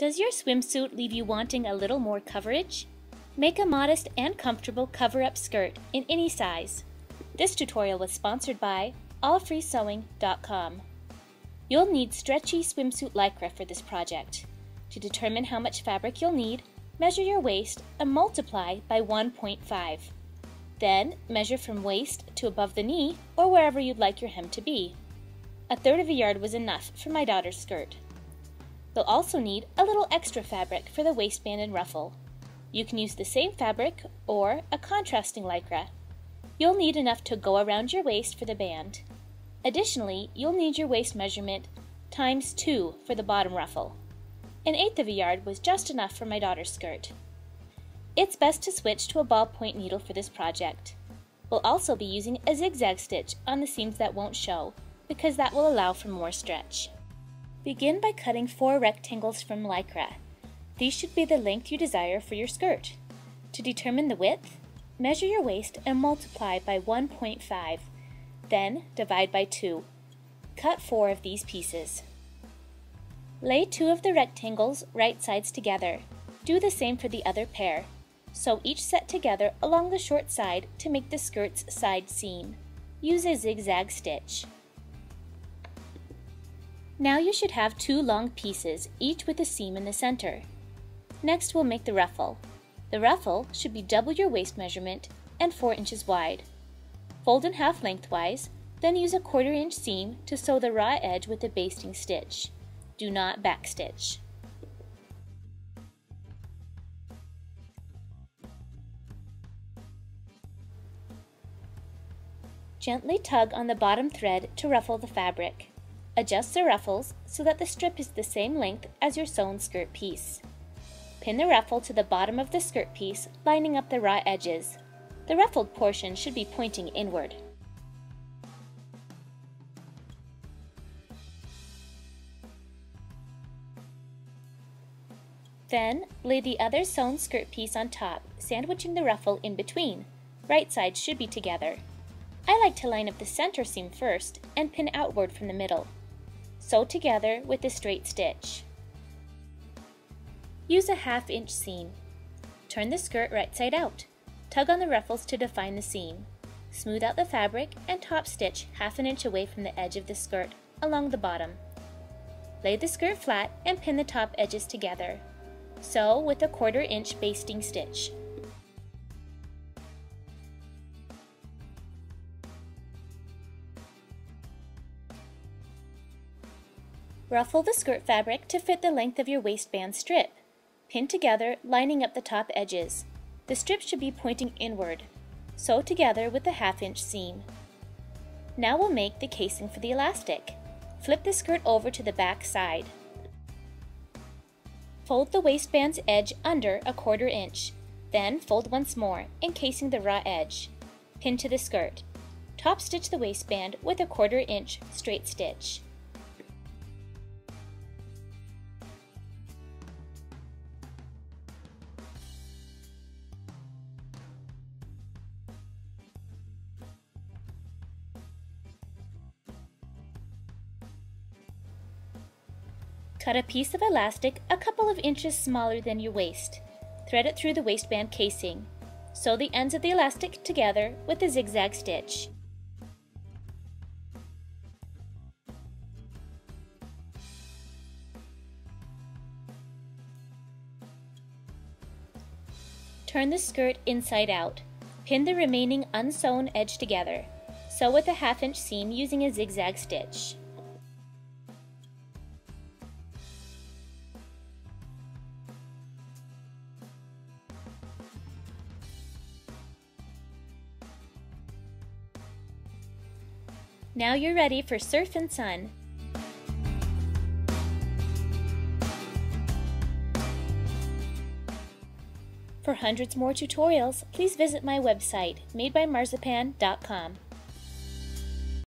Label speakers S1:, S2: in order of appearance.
S1: Does your swimsuit leave you wanting a little more coverage? Make a modest and comfortable cover-up skirt in any size. This tutorial was sponsored by allfreesewing.com. You'll need stretchy swimsuit lycra for this project. To determine how much fabric you'll need, measure your waist and multiply by 1.5. Then measure from waist to above the knee or wherever you'd like your hem to be. 1/3 of a yard was enough for my daughter's skirt. You'll also need a little extra fabric for the waistband and ruffle. You can use the same fabric or a contrasting lycra. You'll need enough to go around your waist for the band. Additionally, you'll need your waist measurement times 2 for the bottom ruffle. 1/8 of a yard was just enough for my daughter's skirt. It's best to switch to a ballpoint needle for this project. We'll also be using a zigzag stitch on the seams that won't show, because that will allow for more stretch. Begin by cutting 4 rectangles from lycra. These should be the length you desire for your skirt. To determine the width, measure your waist and multiply by 1.5. Then divide by 2. Cut 4 of these pieces. Lay 2 of the rectangles right sides together. Do the same for the other pair. Sew each set together along the short side to make the skirt's side seam. Use a zigzag stitch. Now you should have 2 long pieces, each with a seam in the center. Next we'll make the ruffle. The ruffle should be double your waist measurement and 4 inches wide. Fold in half lengthwise, then use a 1/4 inch seam to sew the raw edge with a basting stitch. Do not backstitch. Gently tug on the bottom thread to ruffle the fabric. Adjust the ruffles so that the strip is the same length as your sewn skirt piece. Pin the ruffle to the bottom of the skirt piece, lining up the raw edges. The ruffled portion should be pointing inward. Then, lay the other sewn skirt piece on top, sandwiching the ruffle in between. Right sides should be together. I like to line up the center seam first and pin outward from the middle. Sew together with a straight stitch. Use a 1/2 inch seam. Turn the skirt right side out. Tug on the ruffles to define the seam. Smooth out the fabric and top stitch 1/2 inch away from the edge of the skirt along the bottom. Lay the skirt flat and pin the top edges together. Sew with a 1/4 inch basting stitch. Ruffle the skirt fabric to fit the length of your waistband strip. Pin together, lining up the top edges. The strip should be pointing inward. Sew together with a 1/2 inch seam. Now we'll make the casing for the elastic. Flip the skirt over to the back side. Fold the waistband's edge under a 1/4 inch. Then fold once more, encasing the raw edge. Pin to the skirt. Top stitch the waistband with a 1/4 inch straight stitch. Cut a piece of elastic a couple of inches smaller than your waist. Thread it through the waistband casing. Sew the ends of the elastic together with a zigzag stitch. Turn the skirt inside out. Pin the remaining unsewn edge together. Sew with a 1/2 inch seam using a zigzag stitch. Now you're ready for surf and sun. For hundreds more tutorials, please visit my website, madebymarzipan.com.